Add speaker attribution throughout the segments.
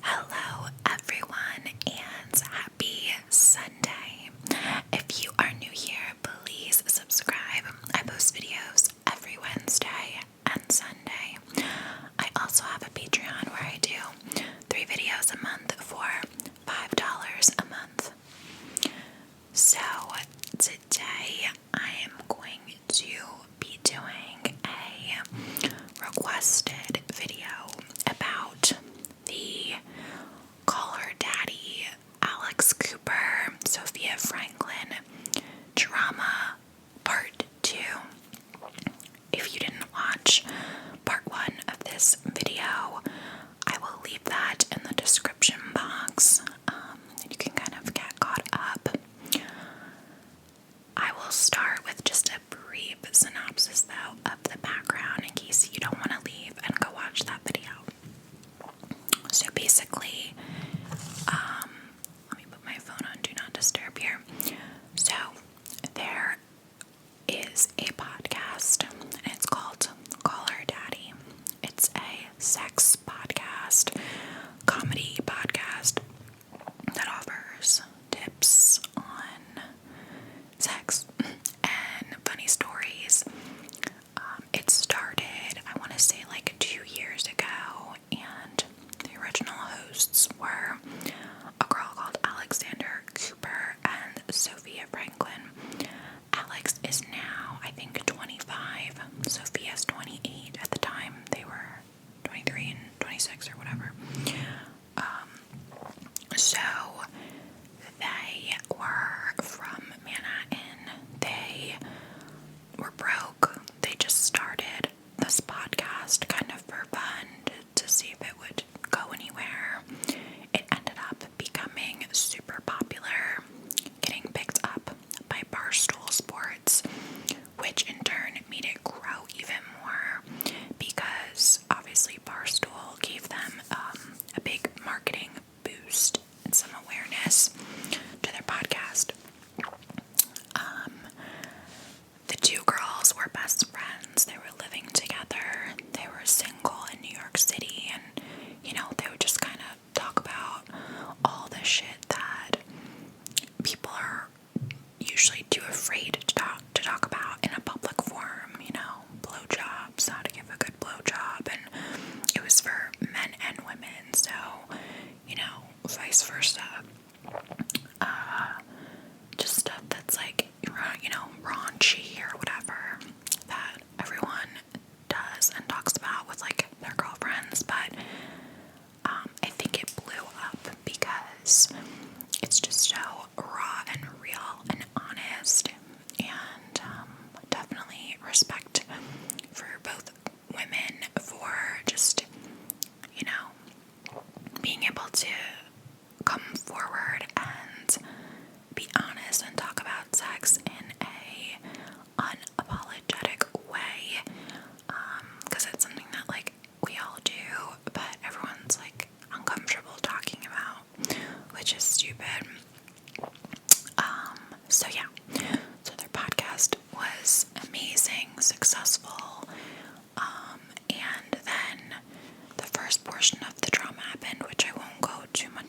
Speaker 1: Hello, everyone, and happy Sunday. If you are new here, please subscribe. I post videos every Wednesday and Sunday. I also have a Patreon where I do 3 videos a month for $5 a month. So, today I am going to be doing a requested video about the Call Her Daddy, Alex Cooper, Sofia Franklin drama part 2. If you didn't watch part 1 of this video, I will leave that in the description box. You can kind of get caught up. I will start with just a brief synopsis, though, of the background in case you don't want to leave and go watch that video. So basically, let me put my phone on Do Not Disturb here. So there is a podcast, and it's called Call Her Daddy. It's a sex podcast, comedy podcast that offers tips on sex and funny stories. It started, I want to say, like 2 years ago, and the original hosts were a girl called Alexander Cooper and Sofia Franklin. Alex is now, I think, 25. Sophia's 28 at the time. They were 23 and 26 or whatever. So they were from Manhattan. They were broke. They just started this podcast kind of for fun to see if it would go anywhere. It ended up becoming super popular, getting picked up by Barstool Sports, which in turn made it grow even more because obviously Barstool gave them a big marketing boost and some awareness to their podcast. The two girls were best friends. They were living together. They were single in New York City, and they would just kind of talk about all the shit that people are usually too afraid to talk about in a public forum. Blowjobs, how to give a good blowjob, and it was for men and women, so vice versa. Just stuff that's like, raunchy or whatever that everyone does and talks about with like their girlfriends, but I think it blew up because it's just so raw and real and honest, and definitely respect for both women for just being able to come forward and be honest and talk about sex in a unapologetic way, because it's something that like we all do, but everyone's like uncomfortable talking about, which is stupid. So yeah, so their podcast was amazing, successful, and then the first portion of the drama happened, which I won't go too much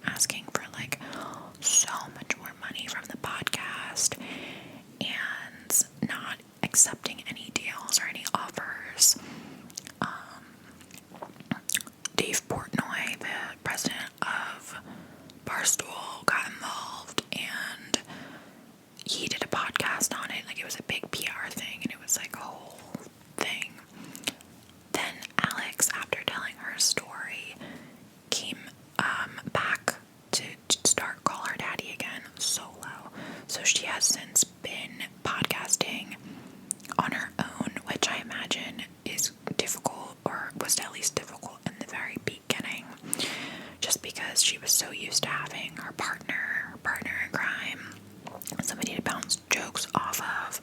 Speaker 1: asking for like so much more money from the podcast and not accepting any deals or any offers. Dave Portnoy, the president of Barstool, got involved, and he did a podcast on it. Like, it was a big PR thing, and it was like a whole thing. Then Alex, after telling her story, came back to start Call Her Daddy again solo. So she has since been podcasting on her own, which I imagine is difficult, or was at least difficult in the very beginning, just because she was so used to having her partner in crime, somebody to bounce jokes off of,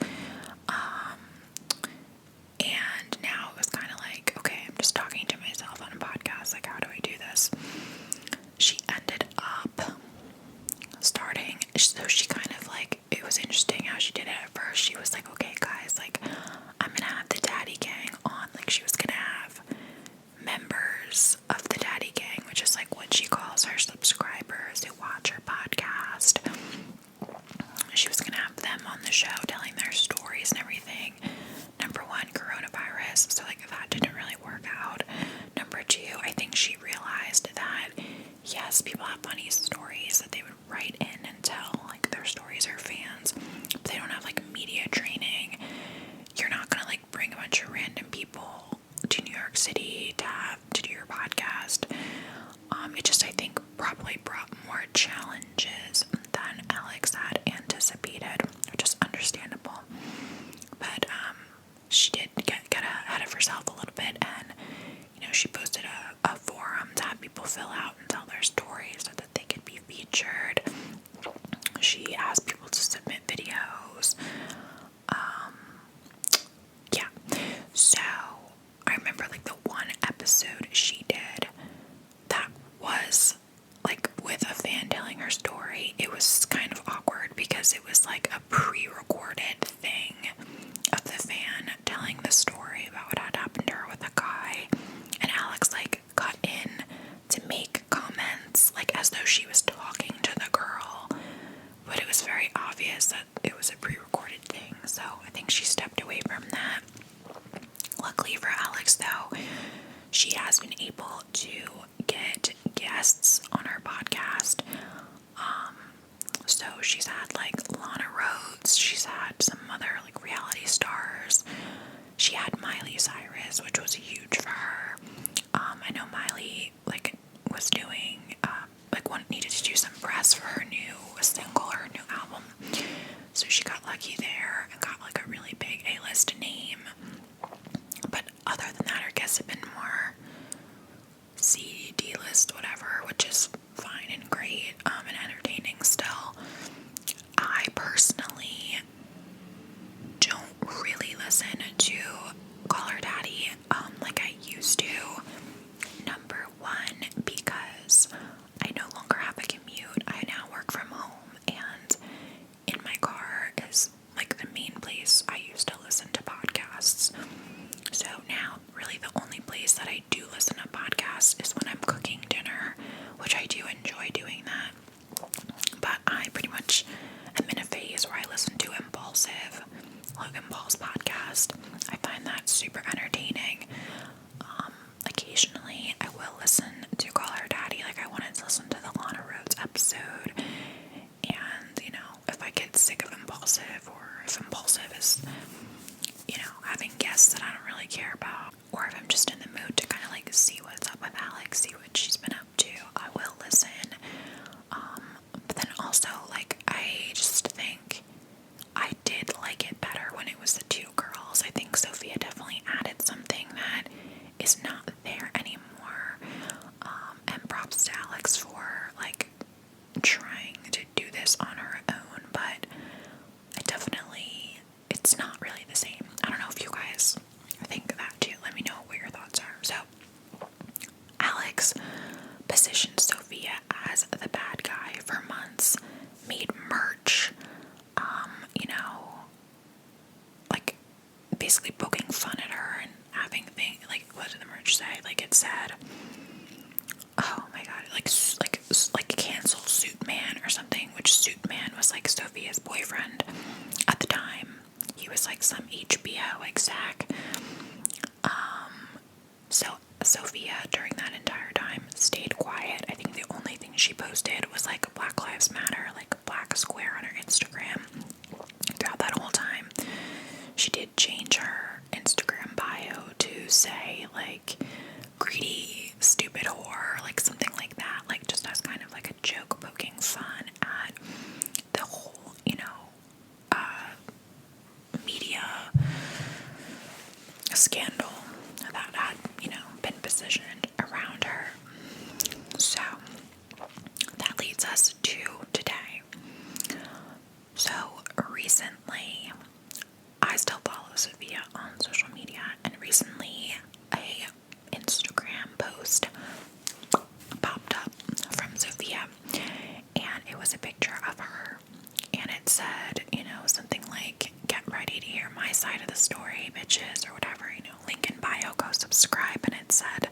Speaker 1: and now it was kind of like, okay, I'm just talking to myself on a podcast, like, how do I do this? She ended up starting, so she kind of like, it was interesting how she did it at first. She was like, okay guys, like, I'm gonna have the Daddy Gang on. Like, she was gonna have members of the Daddy Gang, which is like what she calls her subscribers who watch her podcast. She was gonna have them on the show telling their stories and everything. Number one, coronavirus, so like that didn't really work out. Number two, I think she realized that yes, people have funny stories that they would write in and tell, like, their stories are fans, but they don't have like media training. You're not gonna like bring a bunch of random people to New York City to do your podcast. It just, I think, probably brought more challenges than Alex had anticipated, which is understandable. But she did get ahead of herself a little bit, and she posted a forum to have people fill out and tell their stories so that they could be featured. She asked people to submit videos. Yeah. So I remember like the one episode she did that was like with a fan telling her story. It was kind of awkward because it was like a pre-recorded thing of the fan telling the story about what had happened to her with a guy, and Alex like cut in to make comments like as though she was talking to the girl, but it was very obvious that it was a pre-recorded thing. So I think she stepped away from that. Luckily for Alex though, she has been able to get guests on her podcast. So she's had like Lana Rhoades, she's had some other like reality stars. She had Miley Cyrus, which was huge for her. I know Miley like was doing needed to do some press for her new single, her new album. So she got lucky there and got like a really big A-list name. But other than that, her guests have been more C, D-list, whatever, which is fine and great and entertaining still. I personally don't really listen to Call Her Daddy like I used to. Number one, because I no longer have a commute. I now work from home, and in my car is like the main place I used to listen to podcasts. So now really the only place that I do listen to podcasts is when I'm cooking dinner, which I do enjoy doing that. But I pretty much am in a phase where I listen to Logan Paul's podcast. I find that super entertaining. Occasionally I will listen to Call Her Daddy, like I wanted to listen to the Lana Rhoades episode. And, if I get sick of Impulsive, or if Impulsive is, having guests that I don't really care about, or if I'm just in the mood to kind of like see what's up with Alex, see what she's been up to, I will listen. But then also, like, I just think I did like it better when it was the two girls. I think Sofia definitely added something that is not there anymore. And props to Alex for like trying to do this on her own, but it's not really the same. I don't know if you guys think that too. Let me know what your thoughts are. So Alex positioned Sofia as the bad guy for months, made merch, like basically poking fun at her and having things, like, what did the merch say? Like, it said, oh my god, like she posted was like Black Lives Matter, like a black square on her Instagram. Throughout that whole time, she did change her Instagram bio to say like greedy, stupid whore, like something like that, like just as kind of like a joke, poking fun at the whole, media scandal that had, been positioned around her. So that leads us to today. So recently, I still follow Sofia on social media, and recently a Instagram post popped up from Sofia, and it was a picture of her, and it said, something like, "Get ready to hear my side of the story, bitches," or whatever, link in bio, go subscribe. And it said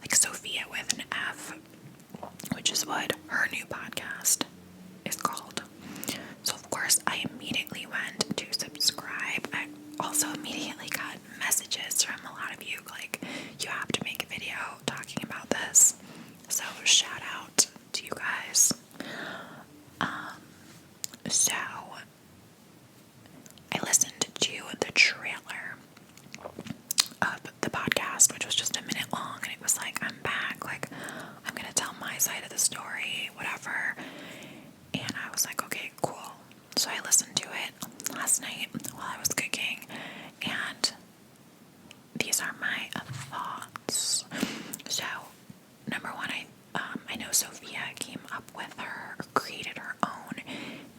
Speaker 1: like Sofia with an F, which is what her new podcast is called. So of course I immediately went to subscribe. I also immediately got messages from a lot of you like, you have to make a video talking about this. So shout out to you guys. So I listened to the trailer of the podcast, which was just a minute long, and it was like, I'm back, like I'm gonna tell my side of the story, whatever. And I was like, okay, cool. So I listened to it last night while I was cooking, and these are my thoughts. So number one, I know Sofia came up with or created her own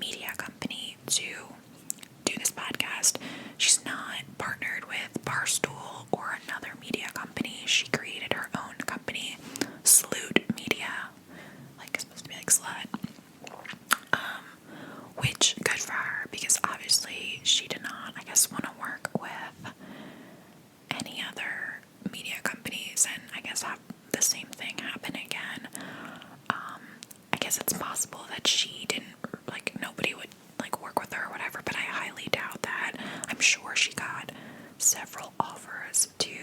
Speaker 1: media company to do this podcast. She's not partnered with Barstool or another media company. She created her own company, Salute Media, like it's supposed to be like slut. Which good for her, because obviously she did not, I guess, want to work with any other media companies, and I guess have the same thing happen again. I guess it's possible that she didn't, like, nobody would like work with her or whatever, but I highly doubt that. I'm sure she got several offers to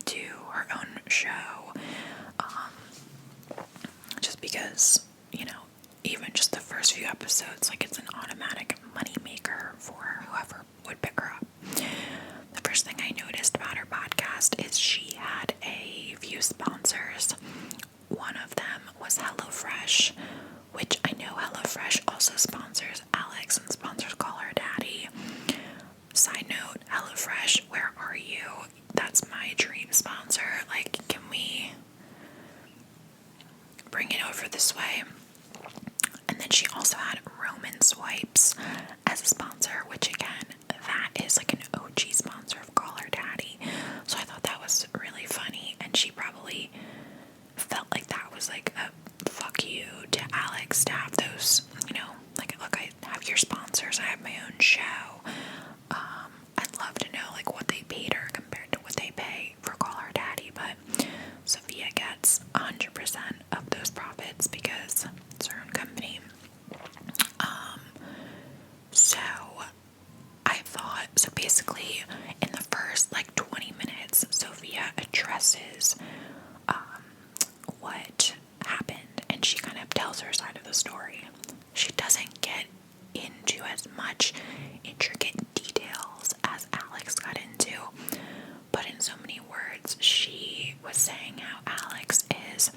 Speaker 1: do her own show, just because, even just the first few episodes, like, it's an automatic money maker for whoever would pick her up. The first thing I noticed about her podcast is she had a few sponsors. One of them was HelloFresh, which I know HelloFresh also sponsors Alex and sponsors Call Her Daddy. Side note, HelloFresh, where are you? That's my dream sponsor. Like, can we bring it over this way? And then she also had Roman Swipes as a sponsor, which again, that is like an OG sponsor of Call Her Daddy. So I thought that was really funny, and she probably felt like that was like a fuck you to Alex to have those, like, look, I have your sponsors, I have my own show. I'd love to know like what they paid her compared to what they pay for Call Her Daddy, but Sofia gets 100% of those profits because it's her own company. So I thought, so basically in the first like 20 minutes, Sofia addresses what happened, and she kind of tells her side of the story. She doesn't get into as much intricate details as Alex got into, but in so many words, she was saying how Alex is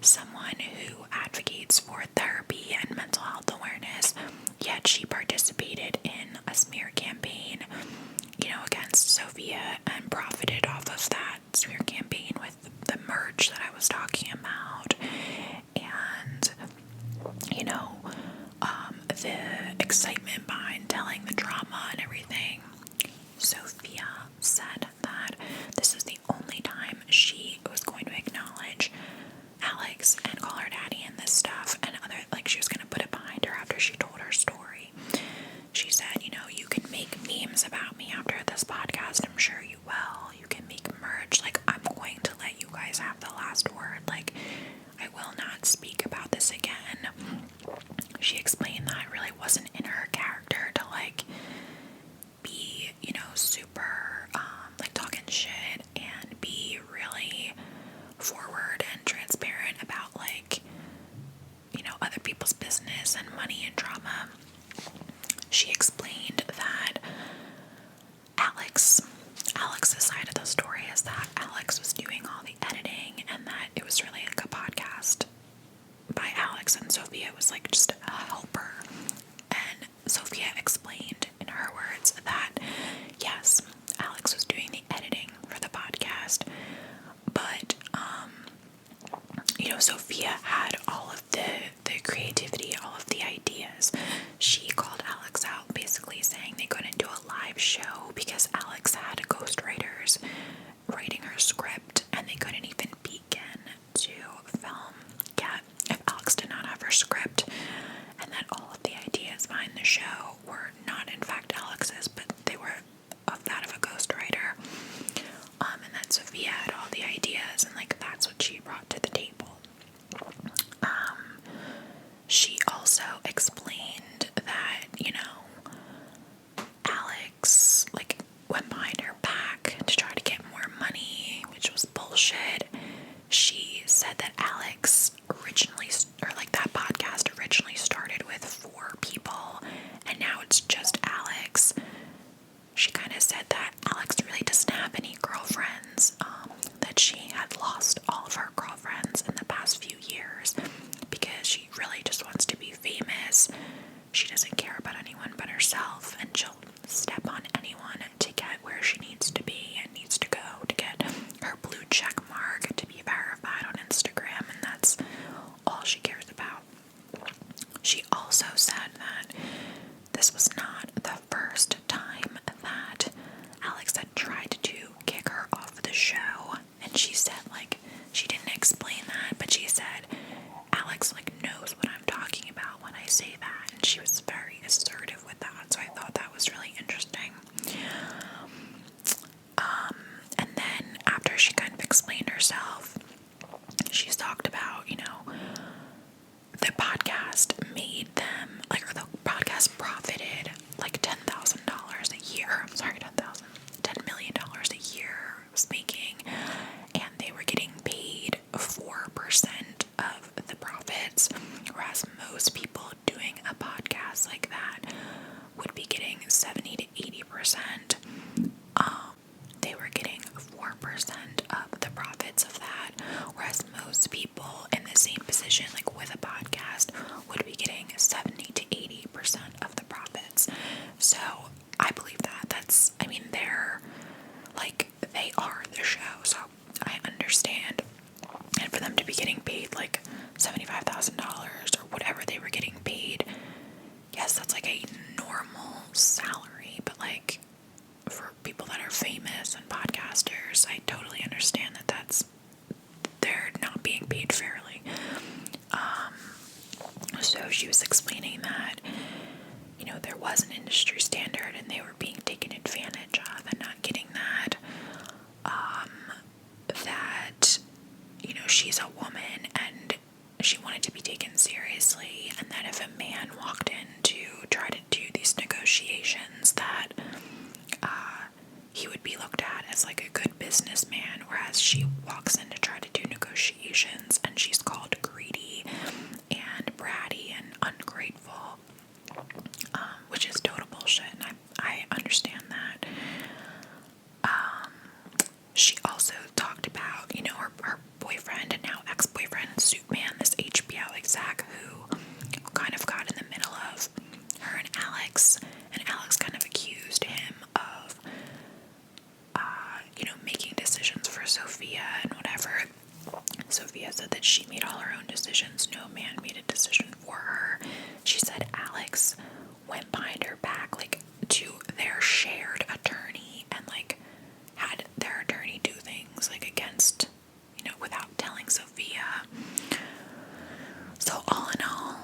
Speaker 1: someone who advocates for therapy and mental health awareness, yet she participated in a smear campaign, against Sofia, and profited off of that smear campaign with the merch that I was talking about, and the excitement behind telling the drama and everything. Sofia said that this is the only time she was going to acknowledge Alex and Call Her Daddy and this stuff, and other, like, she was going to put it behind her after she told her story. She said, you can make memes about me after this podcast, I'm sure you will. You can make merch, like, I'm going to let you guys have the last word, like, I will not speak about this again. She explained that it really wasn't in her character to, like, be, super, like, talking shit, and be really forward and transparent about, like, she explained that Alex's side of the story is that Alex was doing all the editing and that it was really like a podcast by Alex, and Sofia was like just a helper. And Sofia explained in her words that yes, Alex was doing the editing for the podcast, but Sofia had all of the creativity, all of the ideas. She called Alex out, basically saying they couldn't do a live show because Alex had ghostwriters writing her script, and they couldn't even begin to film yet if Alex did not have her script, and that all of the ideas behind the show were not in fact Alex's, but they were of that of a ghostwriter, and that Sofia had all the ideas, and like that's what she brought to the table. She also explained that, Alex, like, went behind her back to try to get more money, which was bullshit. She said that Alex originally, or like that podcast originally started with 4 people, and now it's just Alex. She kind of said that Alex really doesn't have any girlfriends, that she had lost all of her girlfriends in the past few years because she really just wants to be famous. She doesn't care about anyone but herself, and she'll step on anyone to get where she needs to be and needs to go to get her blue check mark to be verified on Instagram, and that's all she cares about. She also said that this was not the first time that Alex had tried to kick her off the show, and she said, like, she didn't explain that, but she said Alex like knows what I'm talking about when I say that, and she was very assertive with that, so I thought that was really interesting. And then after she kind of explained herself, she's talked about, the podcast made them, like, or the podcast profited like $10,000 a year. I'm sorry, $10 million a year was making, and they were getting paid 4% of the profits, whereas most people doing a podcast like that would be getting 70 to 80%. They were getting 4% of the profits of that, whereas most people in the same position, like with a podcast, would be getting 70 to 80% of the profits. So I believe that. They are the show, so I understand. And for them to be getting paid like $75,000 or whatever they were getting paid, yes, that's like a normal salary, but like for people that are famous and podcasters, I totally understand that they're not being paid fairly. So she was explaining that, there was an industry standard and they were being taken advantage of and not getting that. That, she's a woman and she wanted to be taken seriously, and that if a man walked in to try to do these negotiations, that he would be looked at as like a good businessman, whereas she walks in to try to do negotiations and she's called greedy and bratty and ungrateful, which is total bullshit, and I understand that. She also talked about, her boyfriend and now ex-boyfriend, Suitman, this HBO exec who kind of got in the middle of her and Alex kind of accused him of, making decisions for Sofia and whatever. Sofia said that she made all her own decisions. No man made a decision for her. She said Alex went behind her back, like, to their shared attorney and, like, had their attorney do things, like, against, without telling Sofia. So all in all,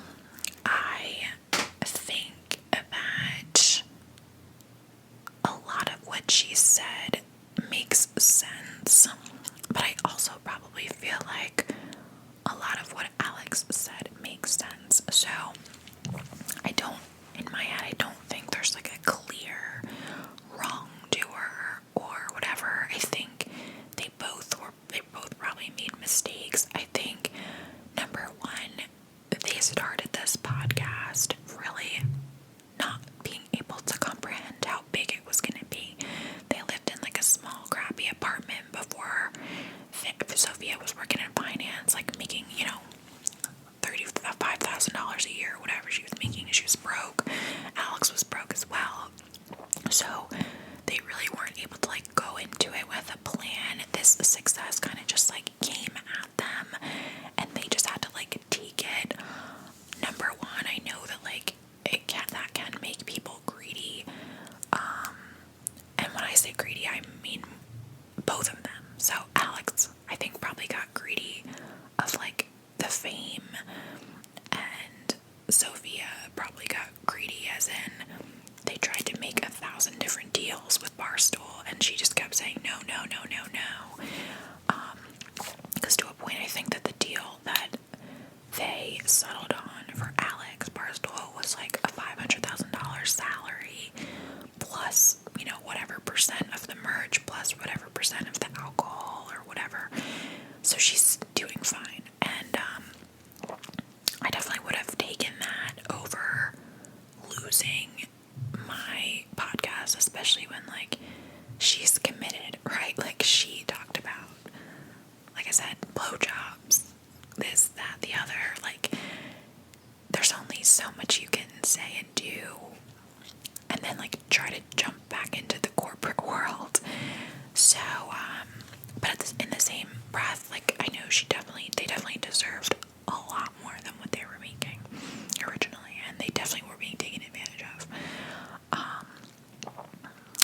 Speaker 1: I think that a lot of what she said makes sense, but I also probably feel like a lot of what Alex said makes sense. So in my head, I don't think there's like a clear wrongdoer or whatever. I think they both probably made mistakes. I think, number one, they started this podcast really not being $100,000 a year, whatever she was making, and she was broke. Alex was broke as well. So they really weren't able to like go into it with a plan. This success kind of just like came at them, and they just had to like take it. Number one, I know that like that can make people greedy. And when I say greedy, I mean both of them. So Alex, I think, probably got greedy of like the fame, and Sofia probably got greedy as in they tried to make 1,000 different deals with Barstool, and she just kept saying no, no, no, no, no. Because to a point, I think that the deal that they settled on for Alex Barstool was like a $500,000 salary plus, you know, whatever percent of the merch plus whatever percent of the alcohol or whatever. So she's doing fine. And I definitely would have taken that over losing my podcast, especially when like she's committed, right? Like she talked about, like I said, blowjobs, this, that, the other. Like there's only so much you can say and do, and then like try to jump back into the corporate world. So, but in the same breath, like I know they definitely deserved a lot more than what they were making originally, and they definitely were being taken advantage of.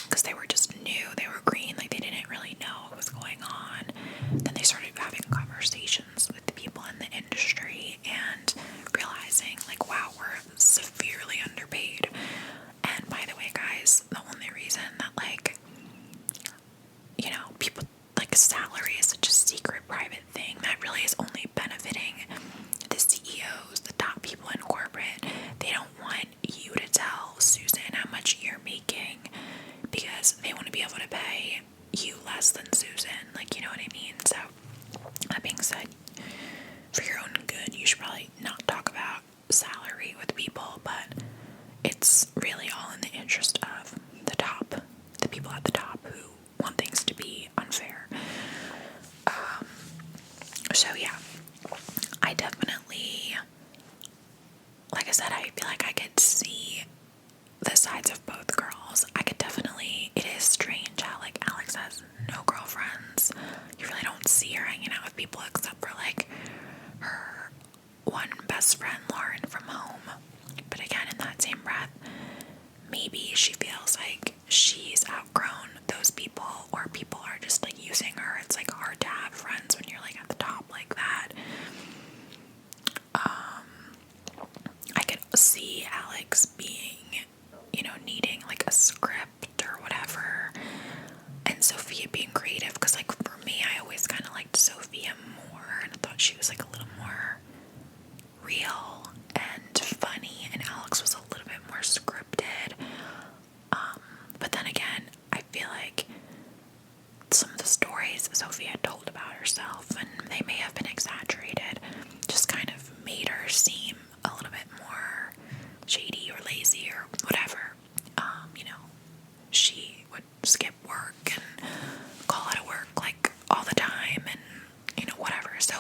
Speaker 1: Because they were just new, they were green, like they didn't really know what was going on. Then they started having conversations with the people in the industry and realizing, like, wow, we're severely underpaid. And by the way, guys, the only reason that, like, you know, people, like, salary is such a secret, private thing that really is only benefiting the CEOs, the top people in corporate. They don't want you to tell Susan how much you're making because they want to be able to pay you less than Susan. Like, you know what I mean? So, that being said, for your own good, you should probably not talk about salary with people, but it's really all in the interest of the people at the top who want things to be unfair. So yeah, I definitely, like I said, I feel like I could see the sides of both girls. It is strange how like Alex has no girlfriends. You really don't see her hanging out with people except for like her one best friend, Lauren, from home. But again, in that same breath, maybe she feels like she's outgrown those people, or people are just like using her. It's like hard to have friends when you're like at the top like that. I could see Alex being, you know, needing like a script or whatever, and Sofia being creative, because like for me, I always kind of liked Sofia more, and I thought she was like a little more real and funny, and Alex was a little bit more scripted. But then again, I feel like some of the stories Sofia told about herself, and they may have been exaggerated, just kind of made her seem a little bit more shady or lazy or whatever. You know, she would skip work and call out of work like all the time, and you know, whatever. So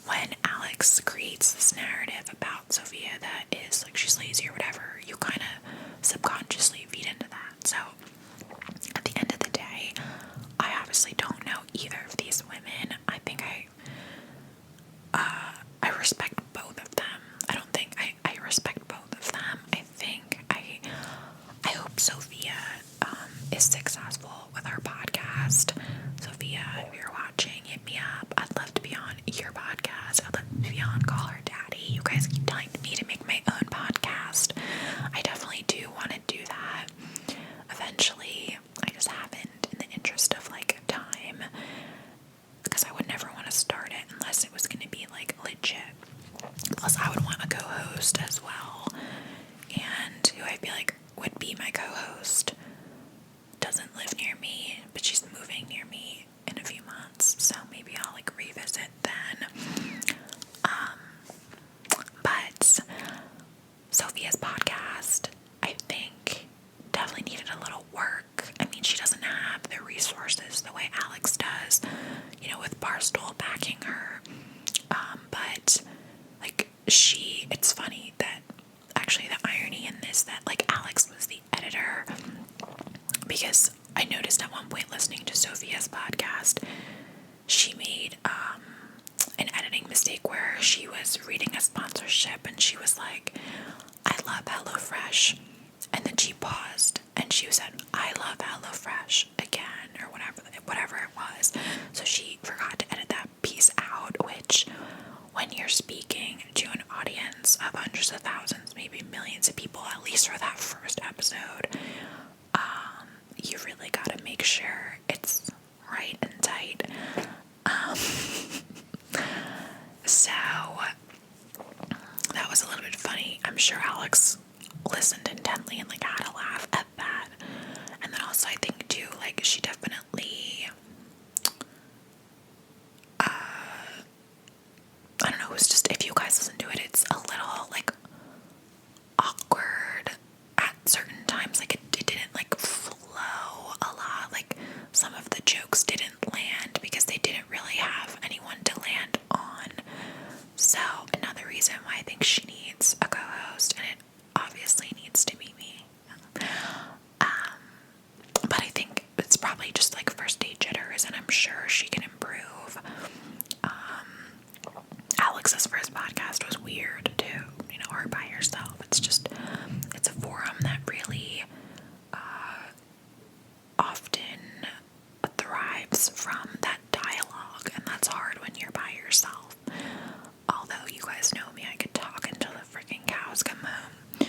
Speaker 1: when Alex creates this narrative about Sofia that is like she's lazy or whatever, you kind of subconsciously feed into that. So at the end of the day, I obviously don't know either of these women. I think I respect both of them. I respect both of them. I hope Sofia is successful with her podcast. Sofia, if you're watching, hit me up. I'd love to be on your podcast. I'd love to be on Call Her Daddy. You guys keep telling me to make my own podcast. I definitely do want to do that eventually. I just haven't, in the interest of like time, because I would never want to start it unless it was going to be like legit. Plus I would want a co-host as well, and who I feel like would be my co-host doesn't live near me, but she's moving near me in a few months, so maybe I'll like revisit then. But Sofia's podcast, I think, definitely needed a little work. I mean, she doesn't have the resources the way Alex does, you know, with Barstool backing her. But like she actually, it's funny that actually the irony in this that like Alex was the editor, because I noticed at one point listening to Sofia's podcast, she made an editing mistake where she was reading a sponsorship and she was like, I love HelloFresh. And then she paused and she said, I love HelloFresh again, or whatever it was. So she forgot to edit that piece out, which when you're speaking to an audience of hundreds of thousands, maybe millions of people, at least for that first episode, you really gotta make sure it's right and tight. So that was a little bit funny. I'm sure Alex listened intently and like had a laugh at that. And then also I think too, like she definitely I don't know, it was just, if you guys listen to it, it's a little like awkward at certain times. Like it didn't like flow a lot. Like some of the jokes didn't land because they didn't really have anyone to land on. So another reason why I think she needs a co-host, and it obviously needs to be me. But I think it's probably just like first date jitters, and I'm sure she can improve. Alex's first podcast was weird too, you know, her by herself. It's a forum that really often thrives from that dialogue, and that's hard when you're by yourself. Although you guys know me, I could talk until the freaking cows come home.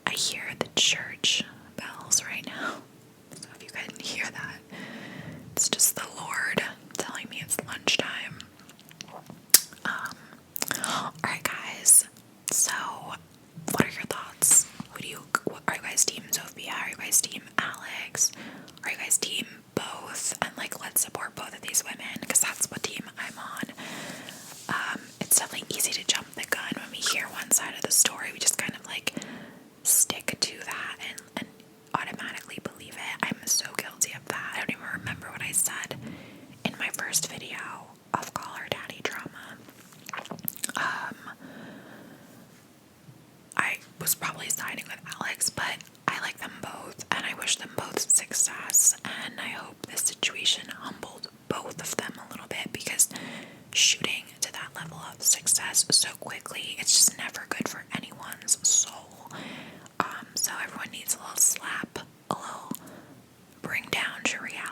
Speaker 1: I hear the church bells right now, so if you couldn't hear that, it's just the Lord telling me it's lunchtime. Alright guys, so what are your thoughts? Are you guys team Sofia? Are you guys team Alex? Are you guys team both? And like, let's support both of these women, because that's what team I'm on. It's definitely easy to jump the gun when we hear one side of the story. We just kind of like stick to that and automatically believe it. I'm so guilty of that. I don't even remember what I said in my first video of Call Her Daddy drama. I was probably siding with Alex, but I like them both, and I wish them both success, and I hope this situation humbled both of them a little bit, because shooting to that level of success so quickly, it's just never good for anyone's soul. So everyone needs a little slap, a little bring down to reality.